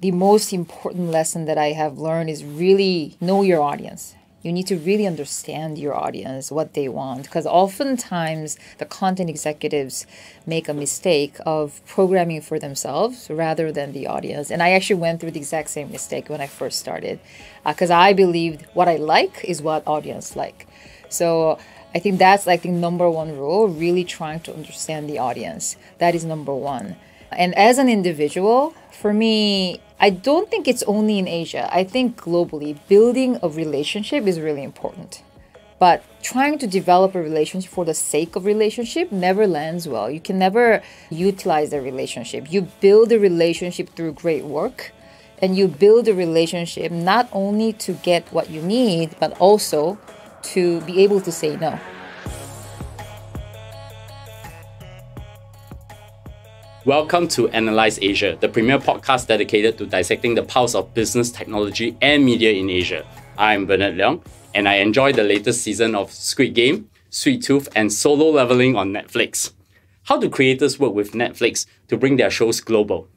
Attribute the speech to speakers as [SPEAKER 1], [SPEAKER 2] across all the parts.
[SPEAKER 1] the most important lesson that I have learned is really know your audience. You need to really understand your audience, what they want, because oftentimes the content executives make a mistake of programming for themselves rather than the audience. And I actually went through the exact same mistake when I first started, because I believed what I like is what audience like. So I think that's like the number one rule, really trying to understand the audience. That is number one. And as an individual, for me, I don't think it's only in Asia. I think globally, building a relationship is really important. But trying to develop a relationship for the sake of relationship never lands well. You can never utilize the relationship. You build a relationship through great work, and you build a relationship not only to get what you need, but also to be able to say no.
[SPEAKER 2] Welcome to Analyze Asia, the premier podcast dedicated to dissecting the pulse of business, technology, and media in Asia. I'm Bernard Leong, and I enjoy the latest season of Squid Game, Sweet Tooth, and Solo Leveling on Netflix. How do creators work with Netflix to bring their shows global?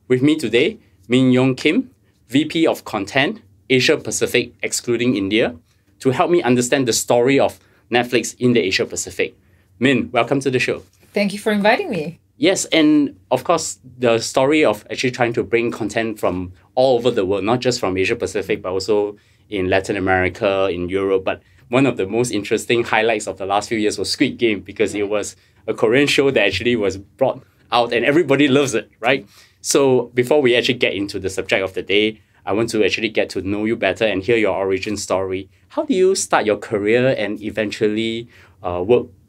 [SPEAKER 2] With me today, Min Yong Kim, VP of Content, Asia Pacific excluding India, to help me understand the story of Netflix in the Asia Pacific. Min, welcome to the show.
[SPEAKER 1] Thank you for inviting me.
[SPEAKER 2] Yes, and of course, the story of actually trying to bring content from all over the world, not just from Asia Pacific, but also in Latin America, in Europe. But one of the most interesting highlights of the last few years was Squid Game, because it was a Korean show that actually was brought out and everybody loves it, right? So before we actually get into the subject of the day, I want to actually get to know you better and hear your origin story. How do you start your career and eventually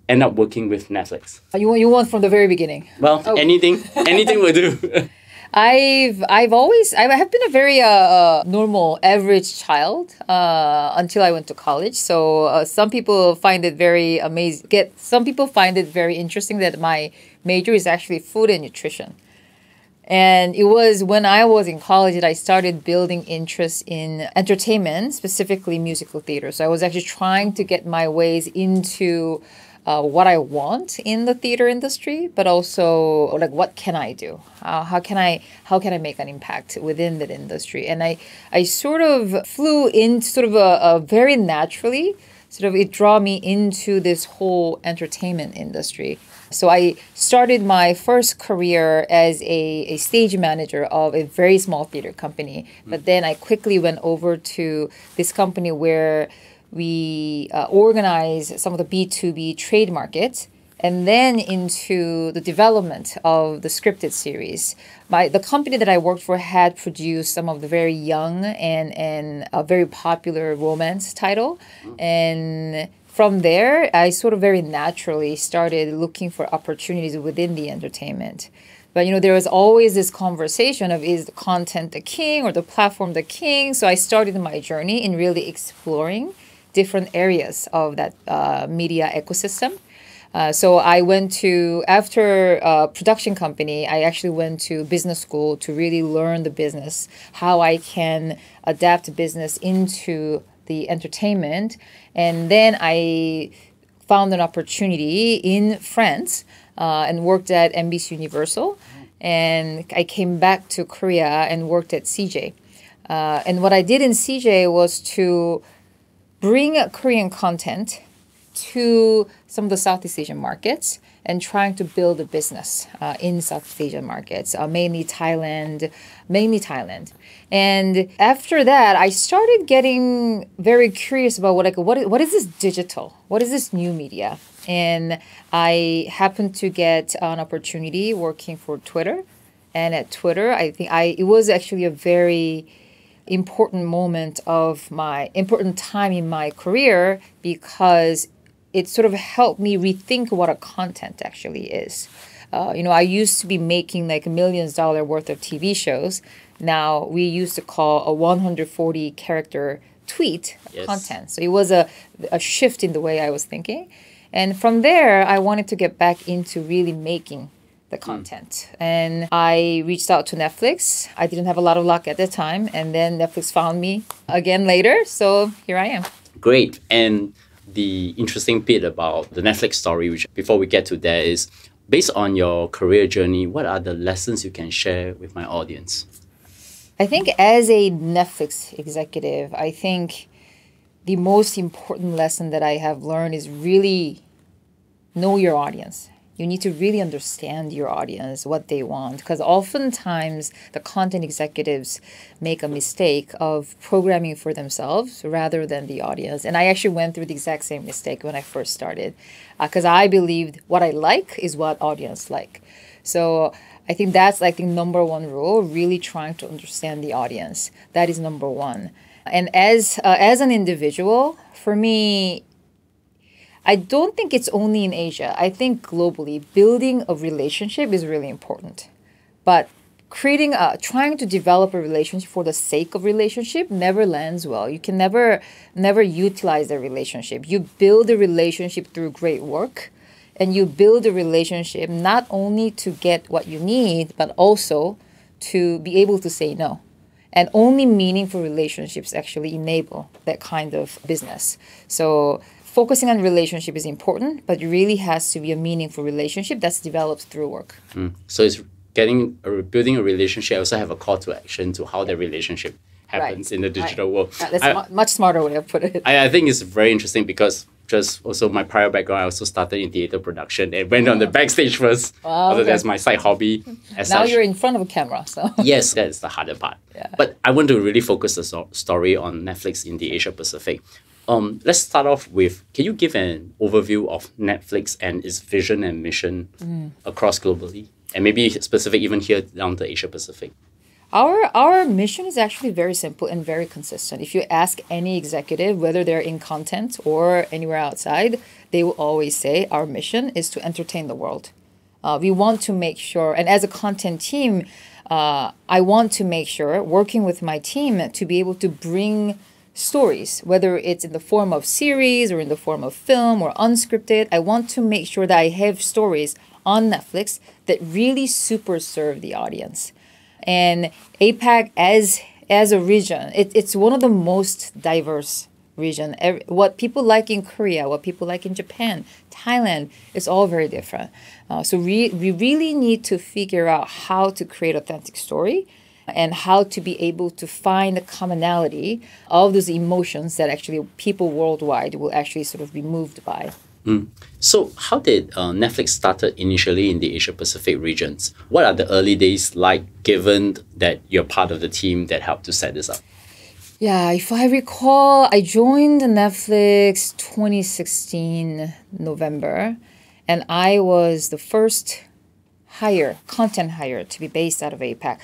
[SPEAKER 2] end up working with Netflix?
[SPEAKER 1] You want from the very beginning?
[SPEAKER 2] Well, anything will do.
[SPEAKER 1] I have been a very normal, average child until I went to college. So some people find it very amazing. Some people find it very interesting that my major is actually food and nutrition. And it was when I was in college that I started building interest in entertainment, specifically musical theater. So I was actually trying to get my ways into what I want in the theater industry, but also like what can I do? How can I make an impact within that industry? And I sort of flew in sort of a very naturally, sort of it drew me into this whole entertainment industry. So I started my first career as a stage manager of a very small theater company. But then I quickly went over to this company where we organize some of the B2B trade markets, and then into the development of the scripted series. The company that I worked for had produced some of the very young and a very popular romance title. And from there, I sort of very naturally started looking for opportunities within the entertainment. But, there was always this conversation of, is the content the king or the platform the king? So I started my journey in really exploring different areas of that media ecosystem. So I went to, after a production company, I actually went to business school to really learn the business, how I can adapt business into the entertainment. And then I found an opportunity in France and worked at NBC Universal. And I came back to Korea and worked at CJ. And what I did in CJ was to bring Korean content to some of the Southeast Asian markets and trying to build a business in Southeast Asian markets, mainly Thailand. And after that, I started getting very curious about what is this digital? What is this new media? And I happened to get an opportunity working for Twitter. And at Twitter, it was actually a very important time in my career, because it sort of helped me rethink what a content actually is. I used to be making like millions of dollars worth of TV shows. Now we used to call a 140 character tweet content. So it was a shift in the way I was thinking. And from there, I wanted to get back into really making the content. And I reached out to Netflix. I didn't have a lot of luck at the time. And then Netflix found me again later. So here I am.
[SPEAKER 2] Great. And the interesting bit about the Netflix story, which before we get to that, is based on your career journey, what are the lessons you can share with my audience?
[SPEAKER 1] I think as a Netflix executive, I think the most important lesson that I have learned is really know your audience. You need to really understand your audience, what they want, because oftentimes the content executives make a mistake of programming for themselves rather than the audience. And I actually went through the exact same mistake when I first started, because I believed what I like is what audience like. So I think that's like the number one rule, really trying to understand the audience. That is number one. And as an individual, for me, I don't think it's only in Asia. I think globally, building a relationship is really important. But trying to develop a relationship for the sake of relationship never lands well. You can never utilize the relationship. You build a relationship through great work, and you build a relationship not only to get what you need, but also to be able to say no. And only meaningful relationships actually enable that kind of business. So focusing on relationship is important, but it really has to be a meaningful relationship that's developed through work.
[SPEAKER 2] So it's building a relationship. I also have a call to action to how the relationship happens in the digital world.
[SPEAKER 1] That's a much smarter way of putting it.
[SPEAKER 2] I think it's very interesting because just also my prior background, I also started in theater production and went on the backstage first. Although that's my side hobby.
[SPEAKER 1] Now you're in front of a camera. So
[SPEAKER 2] yes, that's the harder part. Yeah. But I want to really focus the story on Netflix in the Asia Pacific. Let's start off with, can you give an overview of Netflix and its vision and mission across globally? And maybe specific even here down to Asia Pacific.
[SPEAKER 1] Our mission is actually very simple and very consistent. If you ask any executive, whether they're in content or anywhere outside, they will always say our mission is to entertain the world. We want to make sure, and as a content team, I want to make sure, working with my team, to be able to bring stories, whether it's in the form of series or in the form of film or unscripted. I want to make sure that I have stories on Netflix that really super serve the audience. And APAC as a region, it's one of the most diverse region. What people like in Korea, what people like in Japan, Thailand, it's all very different. So we really need to figure out how to create authentic story and how to be able to find the commonality of those emotions that actually people worldwide will actually sort of be moved by.
[SPEAKER 2] So how did Netflix started initially in the Asia Pacific regions? What are the early days like, given that you're part of the team that helped to set this up?
[SPEAKER 1] Yeah, if I recall, I joined Netflix 2016 November, and I was the first content hire to be based out of APAC.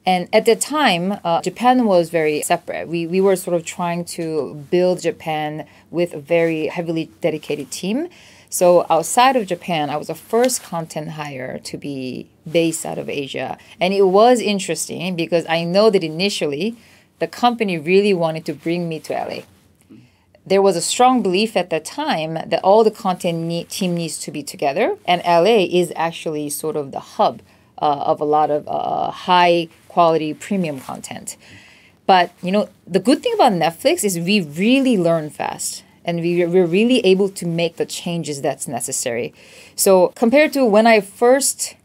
[SPEAKER 1] And at that time, Japan was very separate. We were sort of trying to build Japan with a very heavily dedicated team. So outside of Japan, I was the first content hire to be based out of Asia. And it was interesting because I know that initially, the company really wanted to bring me to LA. There was a strong belief at that time that all the content team needs to be together. And LA is actually sort of the hub of a lot of high quality premium content. But, the good thing about Netflix is we really learn fast and we're really able to make the changes that's necessary. So compared to when I first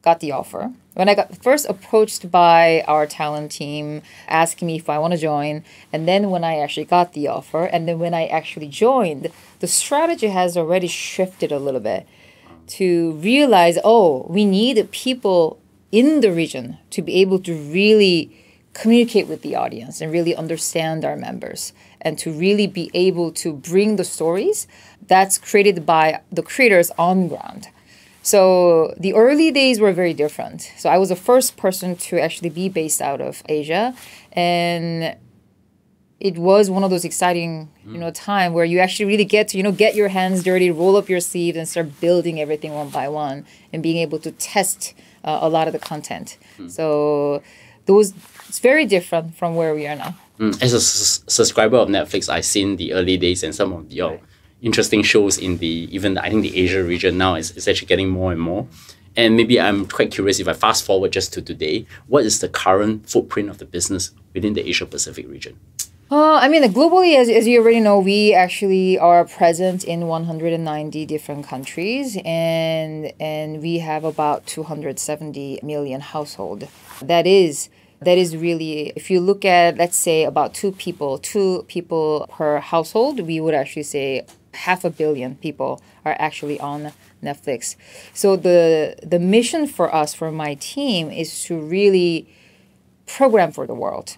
[SPEAKER 1] got the offer, when I got first approached by our talent team asking me if I want to join, and then when I actually got the offer, and then when I actually joined, the strategy has already shifted a little bit to realize, we need people in the region to be able to really communicate with the audience and really understand our members and to really be able to bring the stories that's created by the creators on ground. So the early days were very different. So I was the first person to actually be based out of Asia, and it was one of those exciting, time where you actually really get to, get your hands dirty, roll up your sleeves, and start building everything one by one, and being able to test a lot of the content. So it's very different from where we are now.
[SPEAKER 2] As a subscriber of Netflix, I've seen the early days and some of your interesting shows in I think the Asia region now is actually getting more and more. And maybe I'm quite curious, if I fast forward just to today, what is the current footprint of the business within the Asia Pacific region?
[SPEAKER 1] Globally, as you already know, we actually are present in 190 different countries, and we have about 270 million households. That is That is really, if you look at, let's say, about two people per household, we would actually say 500 million people are actually on Netflix. So the mission for us, for my team, is to really program for the world,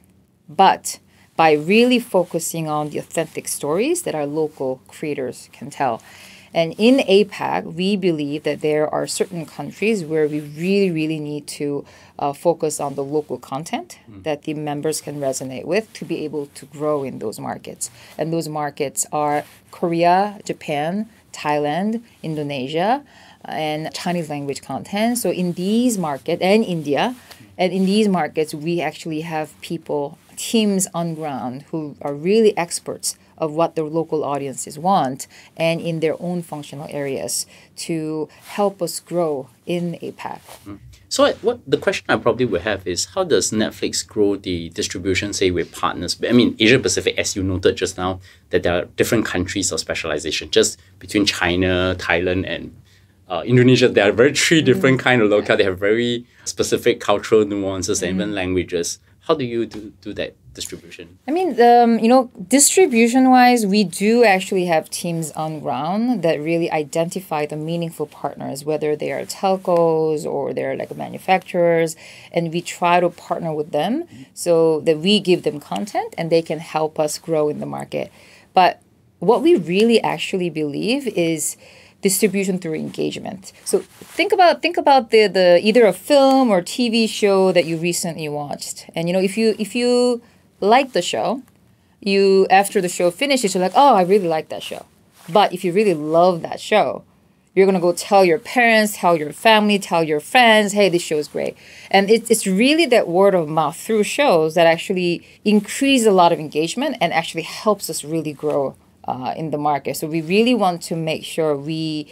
[SPEAKER 1] but by really focusing on the authentic stories that our local creators can tell. And in APAC, we believe that there are certain countries where we really, really need to focus on the local content that the members can resonate with to be able to grow in those markets. And those markets are Korea, Japan, Thailand, Indonesia, and Chinese language content. So in these markets, and India, and in these markets, we actually have people, teams on ground who are really experts of what their local audiences want and in their own functional areas to help us grow in APAC.
[SPEAKER 2] So what the question I probably would have is, how does Netflix grow the distribution, say, with partners? I mean, Asia Pacific, as you noted just now, that there are different countries of specialization. Just between China, Thailand, and Indonesia, there are three different kind of locale. They have very specific cultural nuances and even languages. How do you do that distribution?
[SPEAKER 1] I mean, distribution-wise, we do actually have teams on ground that really identify the meaningful partners, whether they are telcos or they're like manufacturers, and we try to partner with them so that we give them content and they can help us grow in the market. But what we really actually believe is distribution through engagement. So think about the either a film or TV show that you recently watched, and if you like the show, you after the show finishes, you're like, oh, I really like that show. But if you really love that show, you're gonna go tell your parents, tell your family, tell your friends, hey, this show is great. And it's really that word of mouth through shows that actually increase a lot of engagement and actually helps us really grow in the market. So we really want to make sure we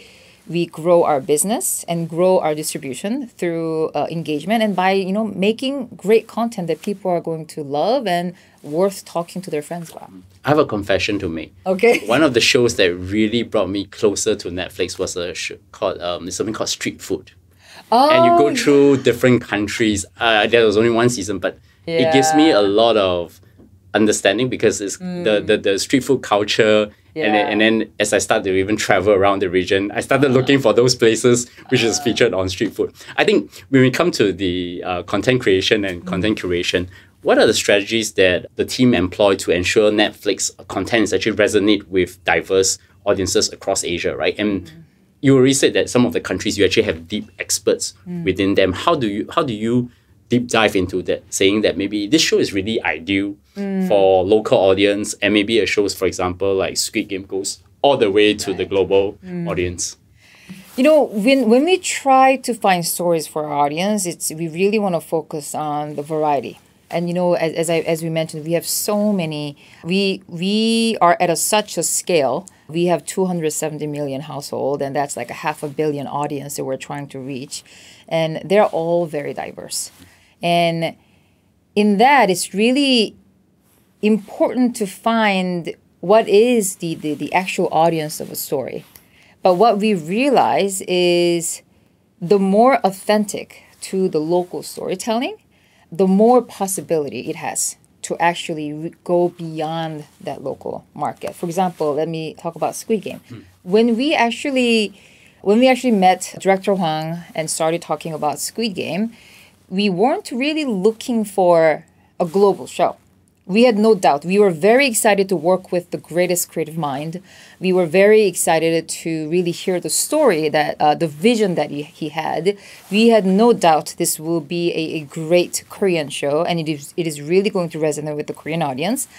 [SPEAKER 1] grow our business and grow our distribution through engagement and by making great content that people are going to love and worth talking to their friends about.
[SPEAKER 2] I have a confession to make.
[SPEAKER 1] Okay.
[SPEAKER 2] One of the shows that really brought me closer to Netflix was a show called something called Street Food.
[SPEAKER 1] Oh,
[SPEAKER 2] and you go through different countries. There was only one season, but it gives me a lot of understanding because it's the street food culture.
[SPEAKER 1] Yeah.
[SPEAKER 2] And then as I started to even travel around the region, I started looking for those places which is featured on street food. I think when we come to the content creation and content curation, what are the strategies that the team employ to ensure Netflix content is actually resonate with diverse audiences across Asia, right? And you already said that some of the countries you actually have deep experts within them. How do you deep dive into that, saying that maybe this show is really ideal for local audience, and maybe a show, for example, like Squid Game goes all the way to the global audience?
[SPEAKER 1] When we try to find stories for our audience, we really want to focus on the variety. And as we mentioned, we have so many. We are at such a scale. We have 270 million household, and that's like a 500 million audience that we're trying to reach, and they're all very diverse. And in that, it's really important to find what is the actual audience of a story. But what we realize is the more authentic to the local storytelling, the more possibility it has to actually go beyond that local market. For example, let me talk about Squid Game. When we actually met Director Hwang and started talking about Squid Game, we weren't really looking for a global show. We had no doubt. We were very excited to work with the greatest creative mind. We were very excited to really hear the story, that the vision that he had. We had no doubt this will be a great Korean show, and it is really going to resonate with the Korean audience.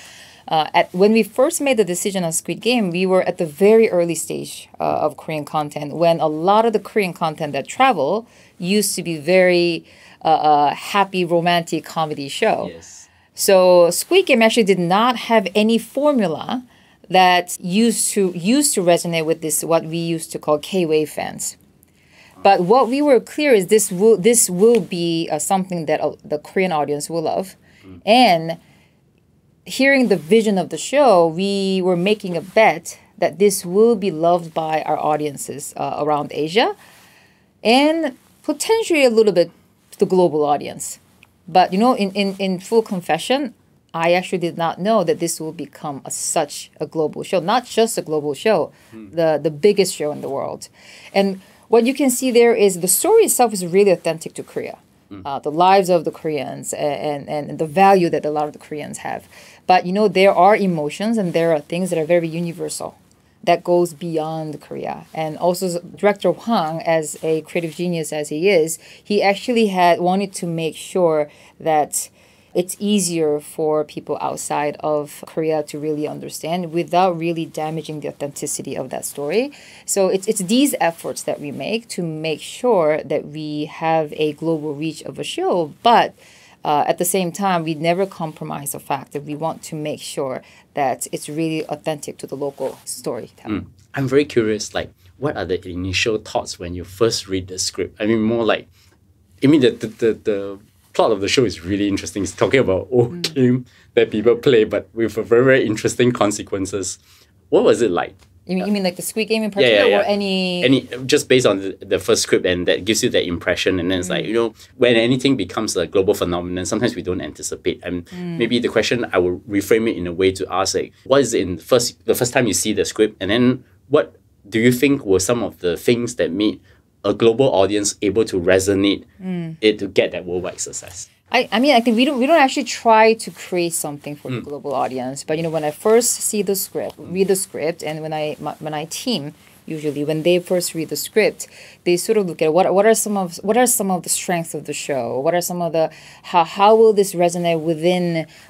[SPEAKER 1] When we first made the decision on Squid Game, we were at the very early stage of Korean content, when a lot of the Korean content that travel used to be very happy, romantic comedy show.
[SPEAKER 2] Yes.
[SPEAKER 1] So Squid Game actually did not have any formula that used to resonate with this, what we used to call K-wave fans. But what we were clear is this will be something that the Korean audience will love. And hearing the vision of the show, we were making a bet that this will be loved by our audiences around Asia and potentially a little bit the global audience. But in full confession, I actually did not know that this will become such a global show. Not just a global show, the biggest show in the world. And what you can see there is the story itself is really authentic to Korea. The lives of the Koreans and the value that a lot of the Koreans have. But there are emotions and there are things that are very universal that goes beyond Korea. And also director Hwang, as a creative genius as he is, he actually had wanted to make sure that it's easier for people outside of Korea to really understand without really damaging the authenticity of that story. So it's these efforts that we make to make sure that we have a global reach of a show, but at the same time, we never compromise the fact that we want to make sure that it's really authentic to the local storytelling.
[SPEAKER 2] I'm very curious, like, what are the initial thoughts when you first read the script? I mean, more like, the plot of the show is really interesting. It's talking about old game that people play, but with a very, very interesting consequences. What was it like?
[SPEAKER 1] You mean like the Squid Game in particular, or any
[SPEAKER 2] just based on the first script, and that gives you that impression, and then it's like, when anything becomes a global phenomenon, sometimes we don't anticipate. And maybe the question, I will reframe it in a way to ask, like, what is it in the first time you see the script, and then what do you think were some of the things that made a global audience able to resonate it to get that worldwide success?
[SPEAKER 1] I mean, I think we don't actually try to create something for the global audience. But when I first see the script, read the script, and when I team, usually when they first read the script, they sort of look at what are some of the strengths of the show, what are some of the how will this resonate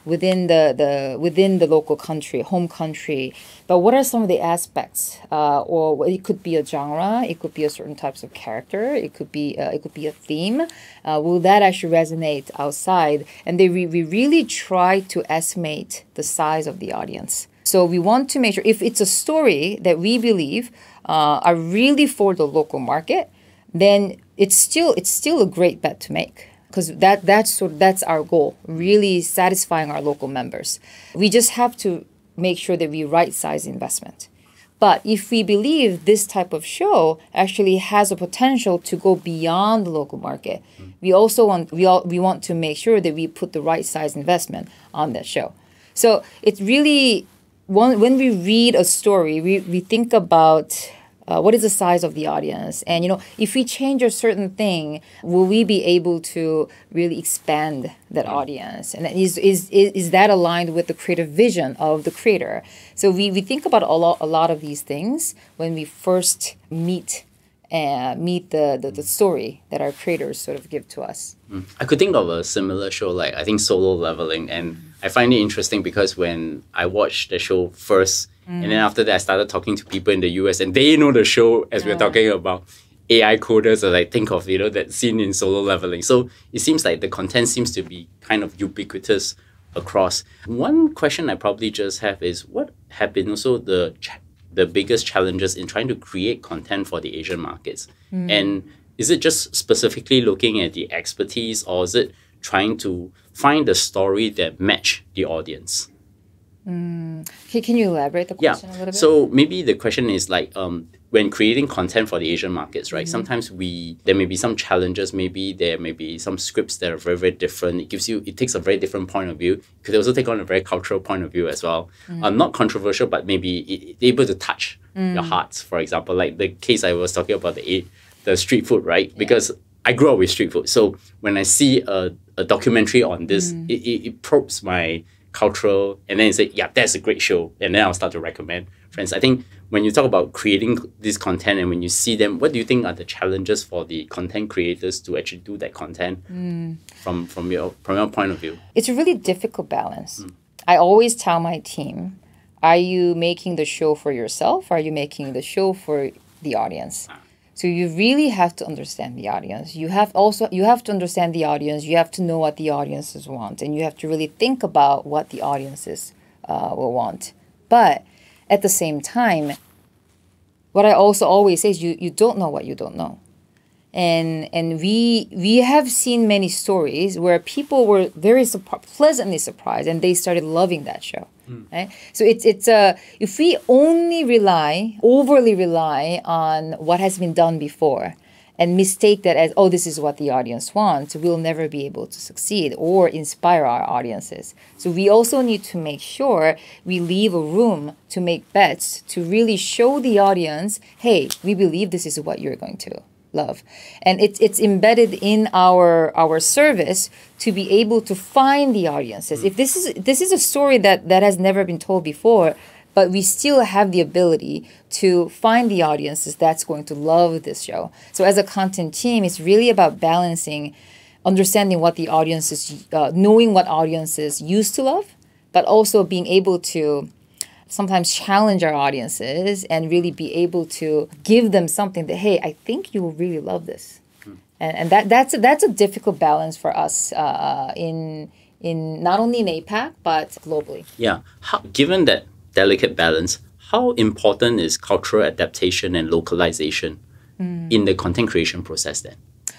[SPEAKER 1] within the local country, home country, but what are some of the aspects, or it could be a genre, it could be a certain types of character, it could be a theme, will that actually resonate outside? And we really try to estimate the size of the audience. So we want to make sure if it's a story that we believe are really for the local market, then it's still a great bet to make, because that's our goal, really satisfying our local members. We just have to make sure that we right size investment. But if we believe this type of show actually has a potential to go beyond the local market, we also want to make sure that we put the right size investment on that show. So it's really, when we read a story, we think about what is the size of the audience, and if we change a certain thing, will we be able to really expand that audience, and is that aligned with the creative vision of the creator? So we think about a lot of these things when we first meet the story that our creators sort of give to us.
[SPEAKER 2] I could think of a similar show, like I think Solo Leveling, and I find it interesting because when I watched the show first, and then after that I started talking to people in the US, and they know the show as we're talking about AI coders, or like think of that scene in Solo Leveling. So it seems like the content seems to be kind of ubiquitous across. One question I probably just have is, what have been also the biggest challenges in trying to create content for the Asian markets? And is it just specifically looking at the expertise, or is it trying to find the story that match the audience?
[SPEAKER 1] Can you elaborate the question a little bit?
[SPEAKER 2] So maybe the question is like, when creating content for the Asian markets, right? Sometimes there may be some challenges. Maybe there may be some scripts that are very, very different. It takes a very different point of view. It could also take on a very cultural point of view as well. Not controversial, but maybe able to touch your hearts. For example, like the case I was talking about, the street food, right? Yeah. Because I grew up with street food. So when I see a documentary on this, it probes my cultural, and then you say, yeah, that's a great show, and then I'll start to recommend friends. I think when you talk about creating this content, and when you see them, what do you think are the challenges for the content creators to actually do that content from your point of view?
[SPEAKER 1] It's a really difficult balance. I always tell my team, are you making the show for yourself? Or are you making the show for the audience? So you really have to understand the audience. You have to understand the audience. You have to know what the audiences want, and you have to really think about what the audiences will want. But at the same time, what I also always say is you don't know what you don't know. And we have seen many stories where people were very pleasantly surprised, and they started loving that show. Right? So it's if we only overly rely on what has been done before, and mistake that as, oh, this is what the audience wants, we'll never be able to succeed or inspire our audiences. So we also need to make sure we leave a room to make bets to really show the audience, hey, we believe this is what you're going to love. And it's embedded in our service to be able to find the audiences. If this is a story that has never been told before, but we still have the ability to find the audiences that's going to love this show. So as a content team, it's really about balancing, understanding what the audiences, knowing what audiences used to love, but also being able to sometimes challenge our audiences and really be able to give them something that, hey, I think you will really love this. And that's a difficult balance for us in not only in APAC, but globally.
[SPEAKER 2] Yeah. Given that delicate balance, how important is cultural adaptation and localization in the content creation process then?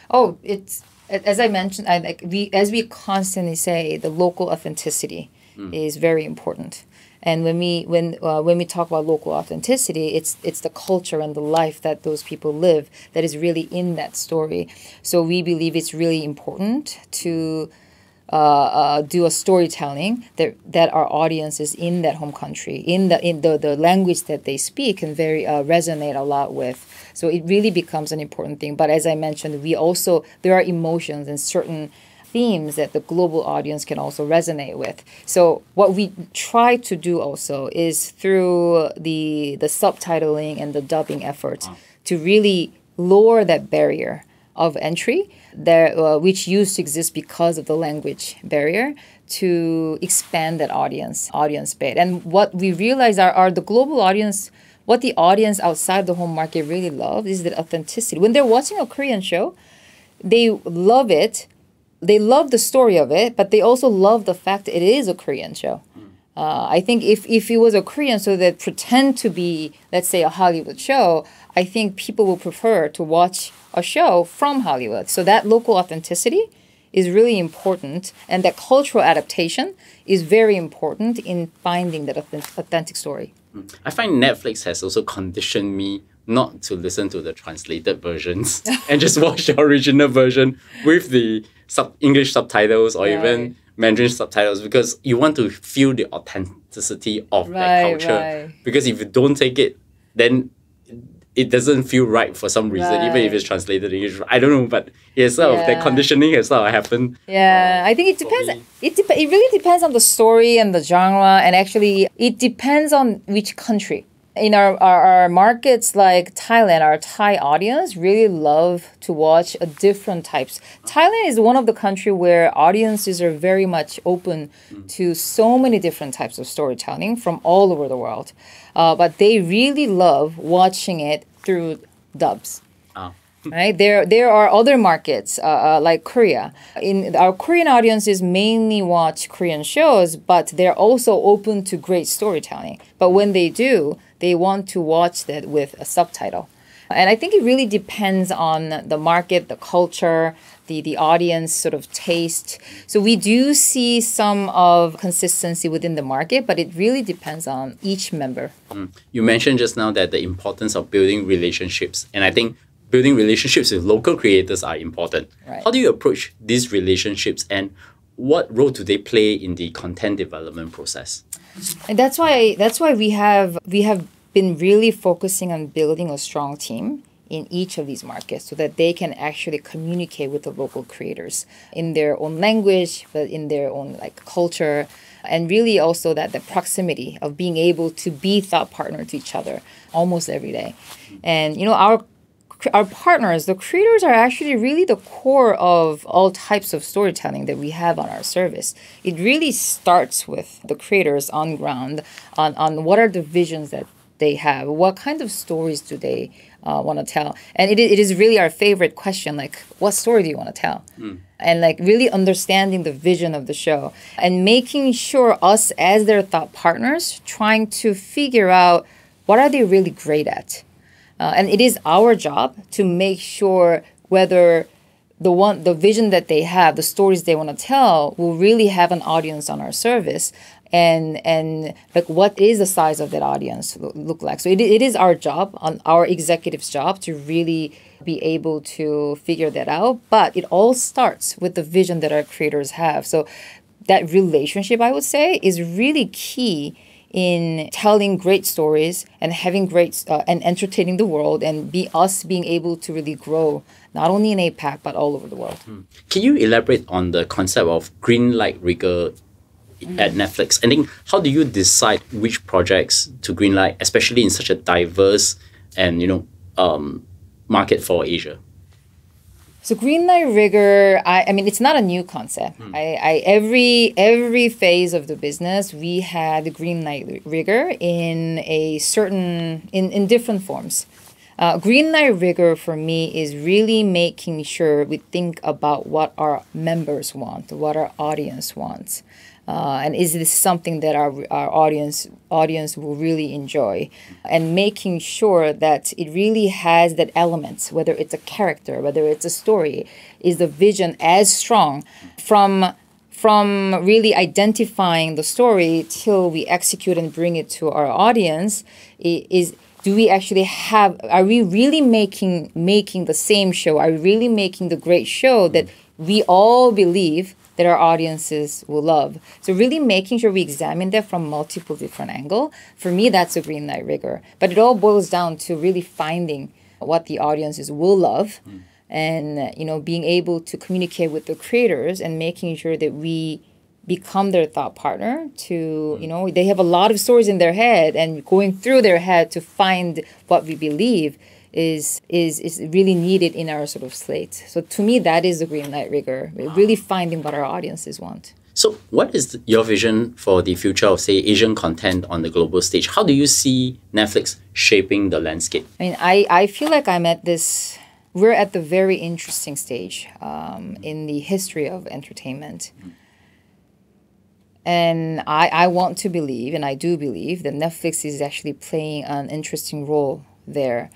[SPEAKER 1] Oh, it's, as I mentioned, as we constantly say, the local authenticity is very important. And when we talk about local authenticity, it's the culture and the life that those people live that is really in that story. So we believe it's really important to do a storytelling that our audience is in that home country, in the language that they speak, and very resonate a lot with. So it really becomes an important thing. But as I mentioned, there are emotions and certain themes that the global audience can also resonate with. So what we try to do also is through the subtitling and the dubbing efforts to really lower that barrier of entry there, which used to exist because of the language barrier, to expand that audience base. And what we realize are the global audience, what the audience outside the home market really love is that authenticity. When they're watching a Korean show, they love it. They love the story of it, but they also love the fact that it is a Korean show. I think if it was a Korean show that pretend to be, let's say, a Hollywood show, I think people will prefer to watch a show from Hollywood. So that local authenticity is really important, and that cultural adaptation is very important in finding that authentic story.
[SPEAKER 2] I find Netflix has also conditioned me not to listen to the translated versions and just watch the original version with the English subtitles or even Mandarin subtitles, because you want to feel the authenticity of that culture. Because if you don't take it, then it doesn't feel right for some reason, even if it's translated in English. I don't know, but that conditioning has sort of happened.
[SPEAKER 1] Yeah, I think it depends. It really depends on the story and the genre, and actually it depends on which country. In our markets like Thailand, our Thai audience really love to watch different types. Thailand is one of the countries where audiences are very much open to so many different types of storytelling from all over the world. But they really love watching it through dubs. Right? There are other markets like Korea. Our Korean audiences mainly watch Korean shows, but they're also open to great storytelling. But when they do, they want to watch that with a subtitle. And I think it really depends on the market, the culture, the audience sort of taste. So we do see some of consistency within the market, but it really depends on each member.
[SPEAKER 2] You mentioned just now that the importance of building relationships. And I think building relationships with local creators are important.
[SPEAKER 1] Right.
[SPEAKER 2] How do you approach these relationships, and what role do they play in the content development process?
[SPEAKER 1] And that's why we have been really focusing on building a strong team in each of these markets so that they can actually communicate with the local creators in their own language, but in their own culture, and really also that the proximity of being able to be thought partner to each other almost every day. And our partners, the creators, are actually really the core of all types of storytelling that we have on our service. It really starts with the creators on ground, on what are the visions that they have, what kind of stories do they want to tell. And it is really our favorite question, what story do you want to tell? And really understanding the vision of the show and making sure us as their thought partners trying to figure out what are they really great at. And it is our job to make sure whether the vision that they have, the stories they want to tell, will really have an audience on our service. And like, what is the size of that audience look like? So it is our job, on our executives' job, to really be able to figure that out. But it all starts with the vision that our creators have. So that relationship, I would say, is really key in telling great stories and having great and entertaining the world, and being able to really grow not only in APAC but all over the world.
[SPEAKER 2] Can you elaborate on the concept of green light rigor at Netflix? I think, how do you decide which projects to greenlight, especially in such a diverse and market for Asia?
[SPEAKER 1] So greenlight rigor, I mean, it's not a new concept. Every phase of the business, we had the greenlight rigor in different forms. Greenlight rigor for me is really making sure we think about what our members want, what our audience wants. And is this something that our audience will really enjoy? And making sure that it really has that element, whether it's a character, whether it's a story, is the vision as strong from really identifying the story till we execute and bring it to our audience. Do we actually are we really making the same show? Are we really making the great show that we all believe that our audiences will love? So really making sure we examine that from multiple different angles. For me, that's a green light rigor. But it all boils down to really finding what the audiences will love, and being able to communicate with the creators and making sure that we become their thought partner to, they have a lot of stories in their head, and going through their head to find what we believe is really needed in our sort of slate. So to me, that is the green light rigor, really finding what our audiences want.
[SPEAKER 2] So what is your vision for the future of, say, Asian content on the global stage? How do you see Netflix shaping the landscape?
[SPEAKER 1] I mean, I feel like we're at the very interesting stage in the history of entertainment. And I want to believe, and I do believe, that Netflix is actually playing an interesting role there.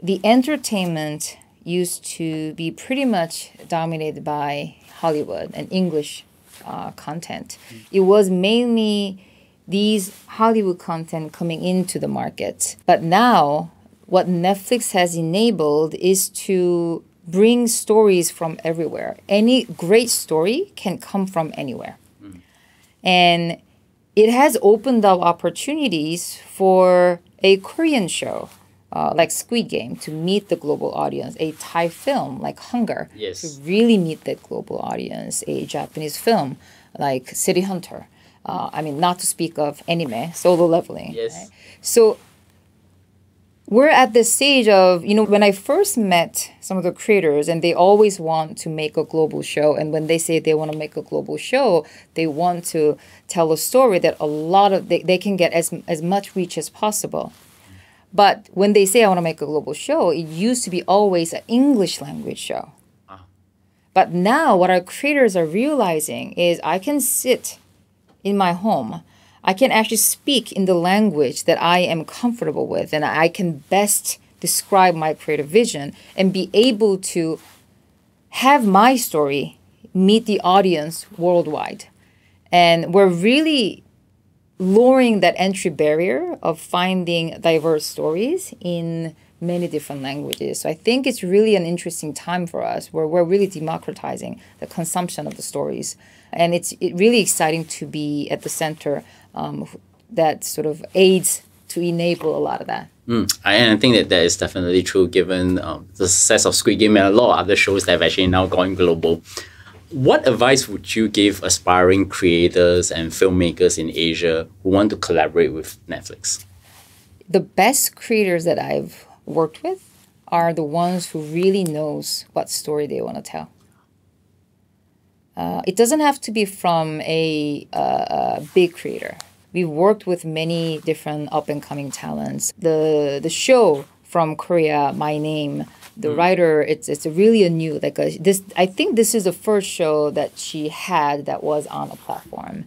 [SPEAKER 1] The entertainment used to be pretty much dominated by Hollywood and English content. It was mainly these Hollywood content coming into the market. But now, what Netflix has enabled is to bring stories from everywhere. Any great story can come from anywhere. And it has opened up opportunities for a Korean show like Squid Game to meet the global audience, a Thai film like Hunger to really meet the global audience, a Japanese film like City Hunter. Not to speak of anime, Solo Leveling.
[SPEAKER 2] Yes.
[SPEAKER 1] Right? So we're at this stage of, when I first met some of the creators, and they always want to make a global show. And when they say they want to make a global show, they want to tell a story that they can get as much reach as possible. But when they say, I want to make a global show, it used to be always an English language show. But now what our creators are realizing is I can sit in my home. I can actually speak in the language that I am comfortable with, and I can best describe my creative vision and be able to have my story meet the audience worldwide. And we're really lowering that entry barrier of finding diverse stories in many different languages. So I think it's really an interesting time for us where we're really democratizing the consumption of the stories. And it's really exciting to be at the center that sort of aids to enable a lot of that.
[SPEAKER 2] And I think that is definitely true given the success of Squid Game and a lot of other shows that have actually now gone global. What advice would you give aspiring creators and filmmakers in Asia who want to collaborate with Netflix?
[SPEAKER 1] The best creators that I've worked with are the ones who really knows what story they want to tell. It doesn't have to be from a big creator. We've worked with many different up-and-coming talents. The show from Korea, My Name, the writer, it's really a new, I think this is the first show that she had that was on a platform.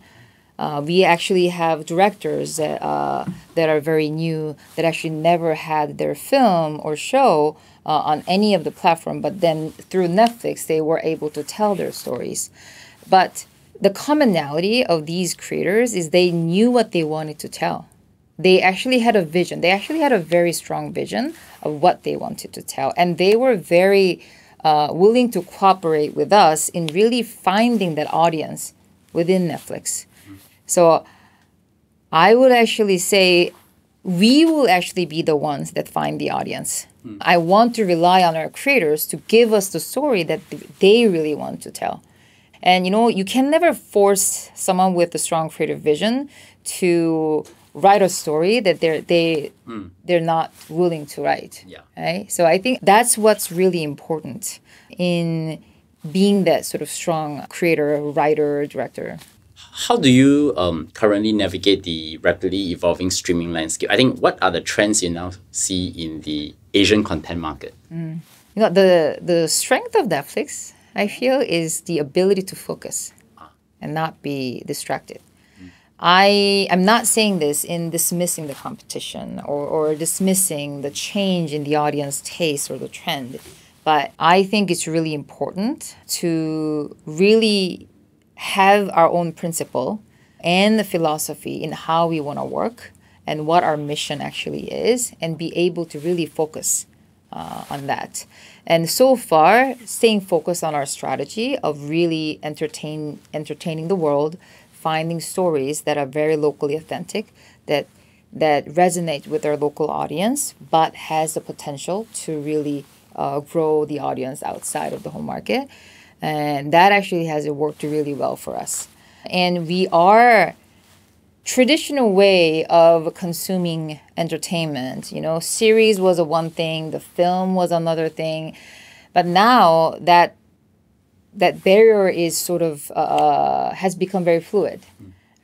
[SPEAKER 1] We actually have directors that are very new that actually never had their film or show on any of the platform, but then through Netflix they were able to tell their stories. But the commonality of these creators is they knew what they wanted to tell. They actually had a vision. They actually had a very strong vision of what they wanted to tell, and they were very willing to cooperate with us in really finding that audience within Netflix. So I would actually say we will actually be the ones that find the audience. I want to rely on our creators to give us the story that they really want to tell. And you can never force someone with a strong creative vision to write a story that they're not willing to write.
[SPEAKER 2] Yeah.
[SPEAKER 1] Right? So I think that's what's really important in being that sort of strong creator, writer, director.
[SPEAKER 2] How do you currently navigate the rapidly evolving streaming landscape? I think what are the trends you now see in the Asian content market?
[SPEAKER 1] The strength of Netflix, I feel, is the ability to focus and not be distracted. I am not saying this in dismissing the competition or dismissing the change in the audience taste or the trend, but I think it's really important to really have our own principle and the philosophy in how we want to work and what our mission actually is, and be able to really focus on that. And so far, staying focused on our strategy of really entertaining the world, finding stories that are very locally authentic, that resonate with our local audience, but has the potential to really grow the audience outside of the home market. And that actually has worked really well for us. And we are traditional way of consuming entertainment. Series was one thing, the film was another thing. But now that barrier is sort of has become very fluid.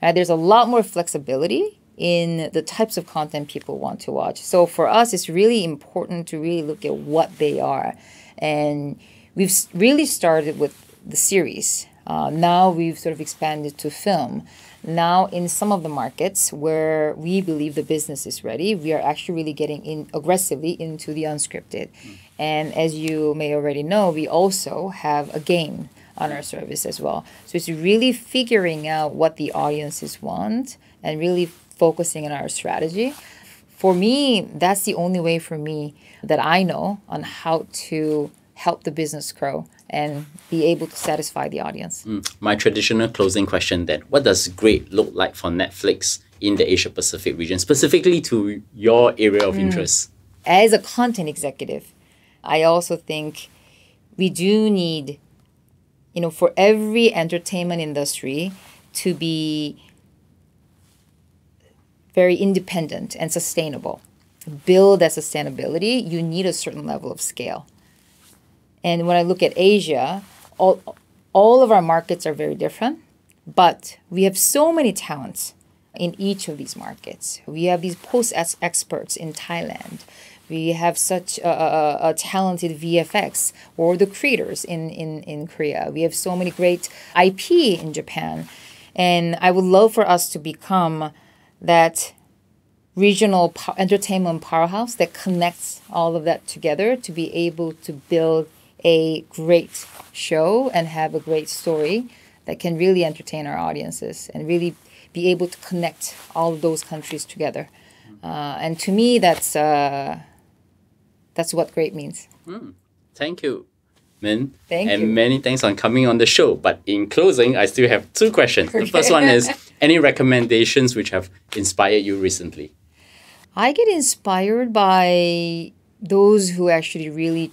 [SPEAKER 1] Right? There's a lot more flexibility in the types of content people want to watch. So for us, it's really important to really look at what they are. And we've really started with the series. Now we've sort of expanded to film. Now in some of the markets where we believe the business is ready, we are actually really getting in aggressively into the unscripted. And as you may already know, we also have a game on our service as well. So it's really figuring out what the audiences want and really focusing on our strategy. For me, that's the only way for me that I know on how to help the business grow and be able to satisfy the audience.
[SPEAKER 2] My traditional closing question then, what does great look like for Netflix in the Asia Pacific region, specifically to your area of interest?
[SPEAKER 1] As a content executive, I also think we do need, for every entertainment industry to be very independent and sustainable. Build that sustainability, you need a certain level of scale. And when I look at Asia, all of our markets are very different, but we have so many talents in each of these markets. We have these post-experts in Thailand. We have such a talented VFX or the creators in Korea. We have so many great IP in Japan. And I would love for us to become that regional entertainment powerhouse that connects all of that together to be able to build a great show and have a great story that can really entertain our audiences and really be able to connect all of those countries together. And to me, that's what great means.
[SPEAKER 2] Thank you, Min.
[SPEAKER 1] Thank you.
[SPEAKER 2] And many thanks on coming on the show. But in closing, I still have two questions. Okay. The first one is, any recommendations which have inspired you recently?
[SPEAKER 1] I get inspired by those who actually really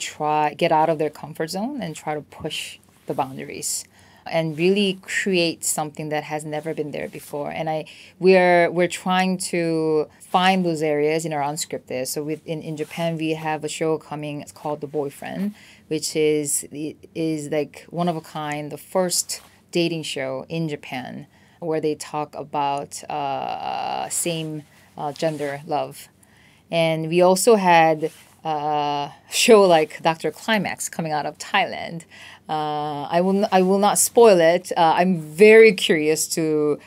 [SPEAKER 1] get out of their comfort zone and try to push the boundaries and really create something that has never been there before. And we're trying to find those areas in our unscripted. So in Japan, we have a show coming. It's called The Boyfriend, which is like one of a kind, the first dating show in Japan where they talk about same gender love. And we also had a show like Dr. Climax coming out of Thailand. I will not spoil it. I'm very curious to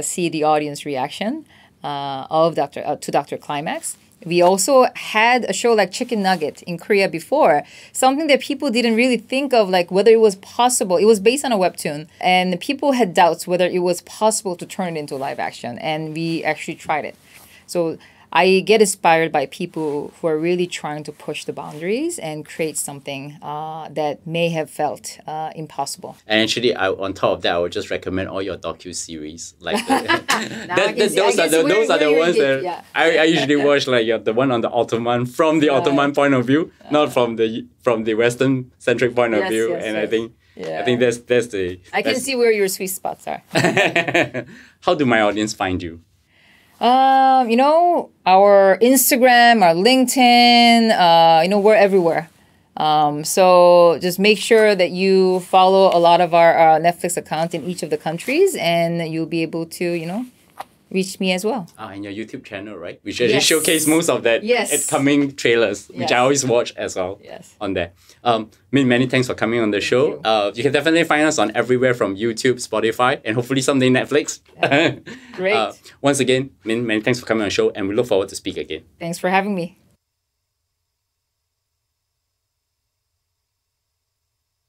[SPEAKER 1] see the audience reaction of Dr. Climax. We also had a show like Chicken Nugget in Korea before, something that people didn't really think of, like whether it was possible. It was based on a webtoon, and people had doubts whether it was possible to turn it into live action, and we actually tried it. So I get inspired by people who are really trying to push the boundaries and create something that may have felt impossible.
[SPEAKER 2] And actually, on top of that, I would just recommend all your docu-series. Like
[SPEAKER 1] Those
[SPEAKER 2] are the ones that I usually watch, like the one on the Ottoman, from the Ottoman point of view, not from the Western centric point of view. I think that's the...
[SPEAKER 1] I can see where your sweet spots are.
[SPEAKER 2] How do my audience find you?
[SPEAKER 1] Our Instagram, our LinkedIn, we're everywhere. So just make sure that you follow a lot of our Netflix accounts in each of the countries, and you'll be able to, reach me as well.
[SPEAKER 2] And your YouTube channel, right? Which actually showcase most of that upcoming trailers, which I always watch as well on there. Min, many thanks for coming on the show. You can definitely find us on everywhere from YouTube, Spotify, and hopefully someday Netflix.
[SPEAKER 1] Great.
[SPEAKER 2] Once again, Min, many thanks for coming on the show, and we look forward to speak again.
[SPEAKER 1] Thanks for having me.